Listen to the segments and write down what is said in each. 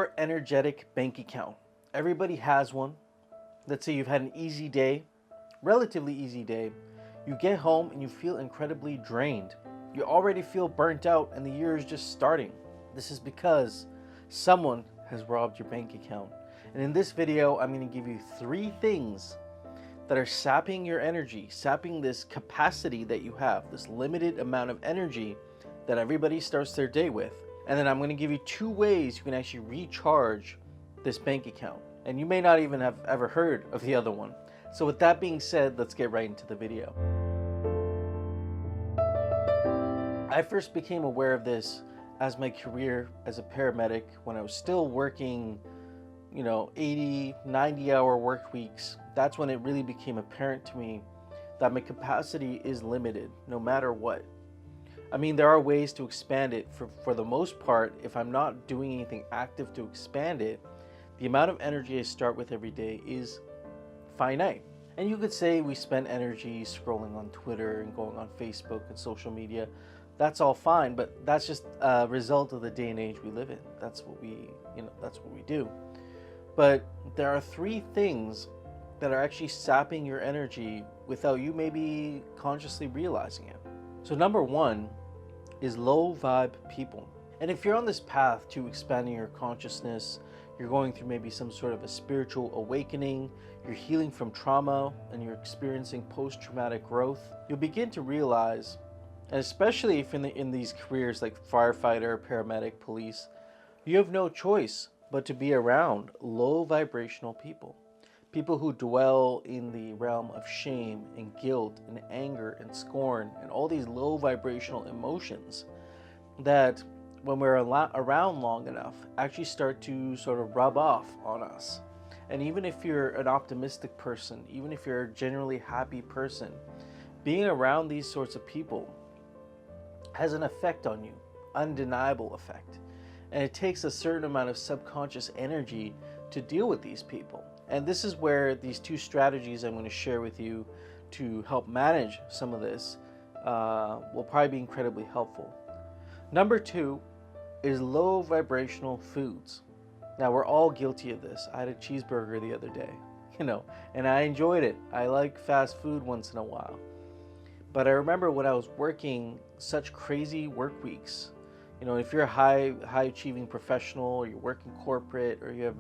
your energetic bank account. Everybody has one. Let's say you've had an easy day, relatively easy day. You get home and you feel incredibly drained. You already feel burnt out and the year is just starting. This is because someone has robbed your bank account. And in this video, I'm going to give you 3 things that are sapping your energy, sapping this capacity that you have, this limited amount of energy that everybody starts their day with. And then I'm going to give you 2 ways you can actually recharge this bank account. And you may not even have ever heard of the other one. So with that being said, let's get right into the video. I first became aware of this as my career as a paramedic when I was still working 80, 90-hour work weeks. That's when it really became apparent to me that my capacity is limited no matter what. I mean, there are ways to expand it. For the most part, if I'm not doing anything active to expand it, the amount of energy I start with every day is finite. And you could say we spend energy scrolling on Twitter and going on Facebook and social media. That's all fine, but that's just a result of the day and age we live in. That's what we do. But there are 3 things that are actually sapping your energy without you maybe consciously realizing it. So number 1 is low vibe people. And if you're on this path to expanding your consciousness, you're going through maybe some sort of a spiritual awakening, you're healing from trauma, and you're experiencing post-traumatic growth, you'll begin to realize, and especially if in these careers like firefighter, paramedic, police, you have no choice but to be around low vibrational people. People who dwell in the realm of shame and guilt and anger and scorn and all these low vibrational emotions that when we're around long enough actually start to sort of rub off on us. And even if you're an optimistic person, even if you're a generally happy person, being around these sorts of people has an effect on you, undeniable effect. And it takes a certain amount of subconscious energy to deal with these people. And this is where these 2 strategies I'm going to share with you to help manage some of this will probably be incredibly helpful. Number 2 is low vibrational foods. Now, we're all guilty of this. I had a cheeseburger the other day, and I enjoyed it. I like fast food once in a while. But I remember when I was working such crazy work weeks, if you're a high achieving professional, or you're working corporate, or you have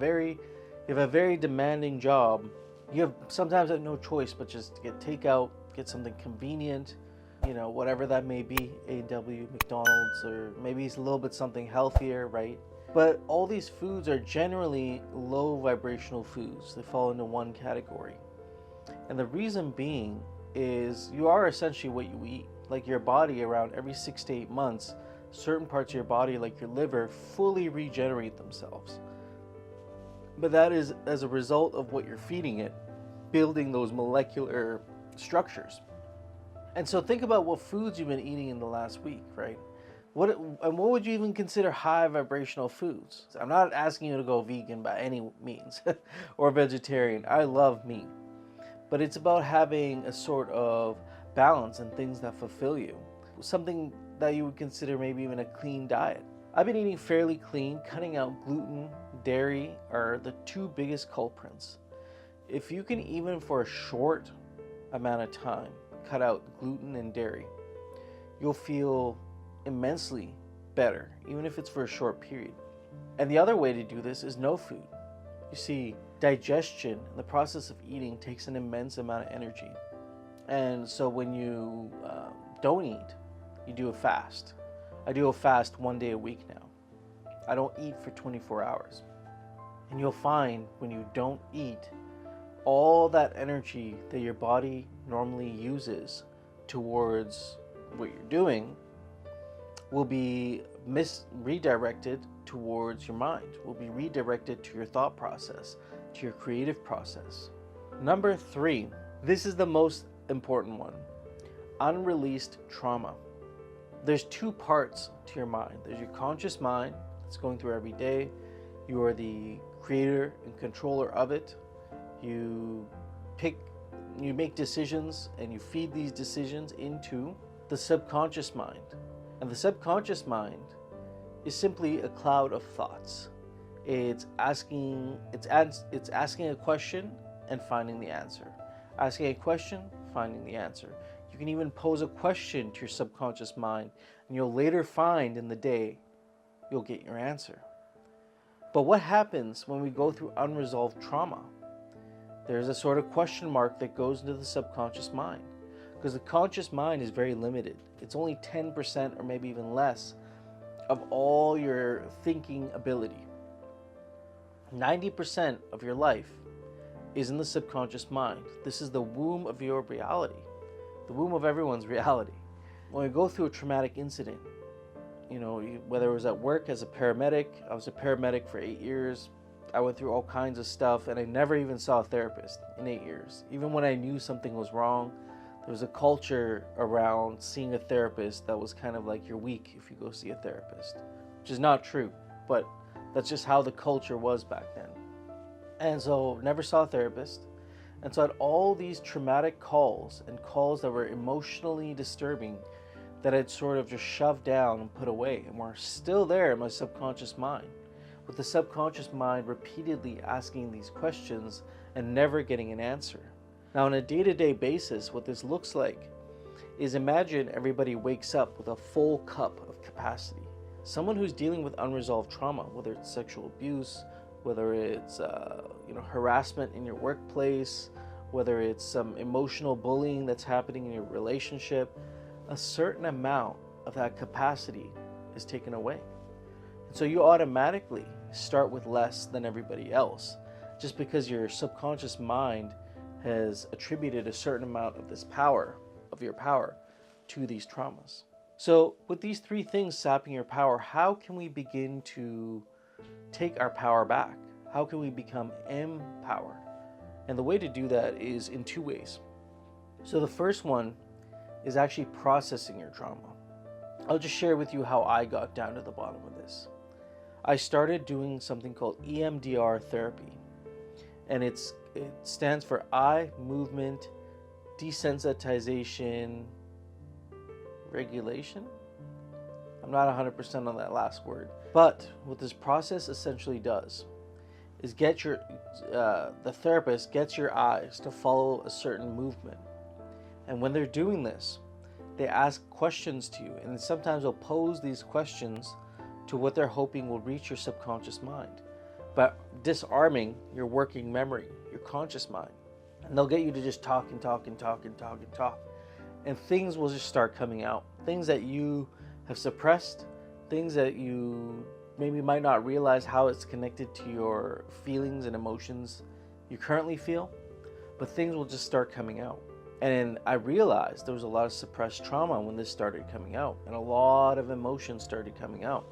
a very demanding job, you sometimes have no choice but just to get takeout, get something convenient, whatever that may be, A&W, McDonald's, or maybe it's a little bit something healthier, right? But all these foods are generally low vibrational foods. They fall into one category. And the reason being is you are essentially what you eat. Like your body, around every 6 to 8 months, certain parts of your body, like your liver, fully regenerate themselves. But that is as a result of what you're feeding it, building those molecular structures. And so think about what foods you've been eating in the last week, right? What would you even consider high vibrational foods? I'm not asking you to go vegan by any means or vegetarian. I love meat. But it's about having a sort of balance and things that fulfill you. Something that you would consider maybe even a clean diet. I've been eating fairly clean. Cutting out gluten, dairy are the 2 biggest culprits. If you can, even for a short amount of time, cut out gluten and dairy, you'll feel immensely better, even if it's for a short period. And the other way to do this is no food. You see, digestion, the process of eating, takes an immense amount of energy. And so when you don't eat, you do a fast. I do a fast 1 day a week now. I don't eat for 24 hours. And you'll find when you don't eat, all that energy that your body normally uses towards what you're doing will be redirected towards your mind, will be redirected to your thought process, to your creative process. Number 3, this is the most important one: unreleased trauma. There's 2 parts to your mind. There's your conscious mind that's going through every day. You are the creator and controller of it. You make decisions and you feed these decisions into the subconscious mind. And the subconscious mind is simply a cloud of thoughts. It's asking a question and finding the answer. Asking a question, finding the answer. You can even pose a question to your subconscious mind, and you'll later find in the day you'll get your answer. But what happens when we go through unresolved trauma? There's a sort of question mark that goes into the subconscious mind, because the conscious mind is very limited. It's only 10% or maybe even less of all your thinking ability. 90% of your life is in the subconscious mind. This is the womb of your reality, the womb of everyone's reality. When we go through a traumatic incident, whether it was at work as a paramedic, I was a paramedic for 8 years. I went through all kinds of stuff, and I never even saw a therapist in 8 years. Even when I knew something was wrong, there was a culture around seeing a therapist that was kind of like you're weak if you go see a therapist, which is not true, but that's just how the culture was back then. And so never saw a therapist. And so I had all these traumatic calls and calls that were emotionally disturbing that I'd sort of just shoved down and put away, and were still there in my subconscious mind, with the subconscious mind repeatedly asking these questions and never getting an answer. Now, on a day-to-day basis, what this looks like is, imagine everybody wakes up with a full cup of capacity. Someone who's dealing with unresolved trauma, whether it's sexual abuse, whether it's harassment in your workplace, whether it's some emotional bullying that's happening in your relationship, a certain amount of that capacity is taken away. And so you automatically start with less than everybody else, just because your subconscious mind has attributed a certain amount of this power, of your power, to these traumas. So with these three things sapping your power, how can we begin to take our power back? How can we become empowered? And the way to do that is in two ways. So the first one is actually processing your trauma. I'll just share with you how I got down to the bottom of this. I started doing something called EMDR therapy, and it stands for eye movement desensitization regulation. I'm not 100% on that last word, but what this process essentially does is the therapist gets your eyes to follow a certain movement. And when they're doing this, they ask questions to you, and sometimes they'll pose these questions to what they're hoping will reach your subconscious mind, but disarming your working memory, your conscious mind. And they'll get you to just talk and talk and talk and talk and talk. And things will just start coming out. Things that you have suppressed, things that you maybe might not realize how it's connected to your feelings and emotions you currently feel, but things will just start coming out. And I realized there was a lot of suppressed trauma when this started coming out, and a lot of emotions started coming out.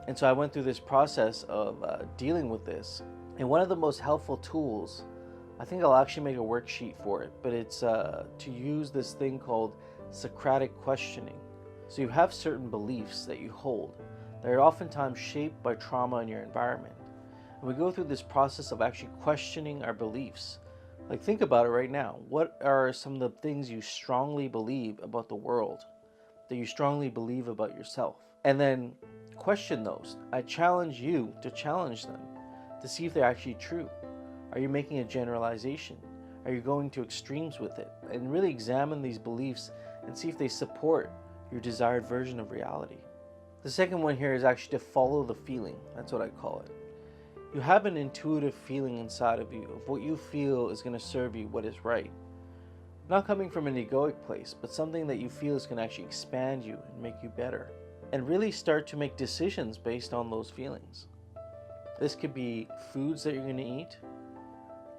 And so I went through this process of dealing with this. And one of the most helpful tools, I think I'll actually make a worksheet for it, but it's to use this thing called Socratic questioning. So you have certain beliefs that you hold that are oftentimes shaped by trauma in your environment. And we go through this process of actually questioning our beliefs. Like, think about it right now. What are some of the things you strongly believe about the world, that you strongly believe about yourself? And then question those. I challenge you to challenge them to see if they're actually true. Are you making a generalization? Are you going to extremes with it? And really examine these beliefs and see if they support your desired version of reality. The second one here is actually to follow the feeling. That's what I call it. You have an intuitive feeling inside of you of what you feel is going to serve you, what is right. Not coming from an egoic place, but something that you feel is going to actually expand you and make you better. And really start to make decisions based on those feelings. This could be foods that you're going to eat.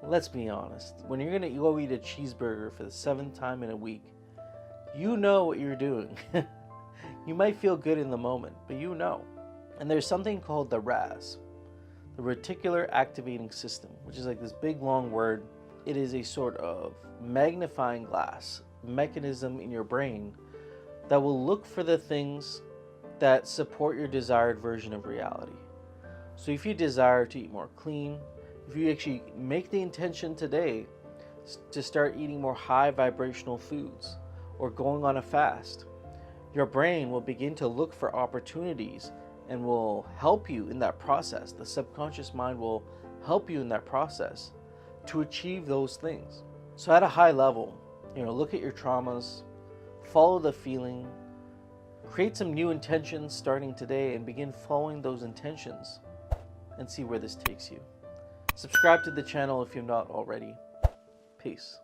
Let's be honest. When you're going to go eat a cheeseburger for the 7th time in a week, you know what you're doing. You might feel good in the moment, but you know. And there's something called the RAS, the reticular activating system, which is like this big long word. It is a sort of magnifying glass mechanism in your brain that will look for the things that support your desired version of reality. So if you desire to eat more clean, if you actually make the intention today to start eating more high vibrational foods or going on a fast, your brain will begin to look for opportunities and will help you in that process. The subconscious mind will help you in that process to achieve those things. So at a high level, look at your traumas, follow the feeling, create some new intentions starting today, and begin following those intentions and see where this takes you. Subscribe to the channel if you're not already. Peace.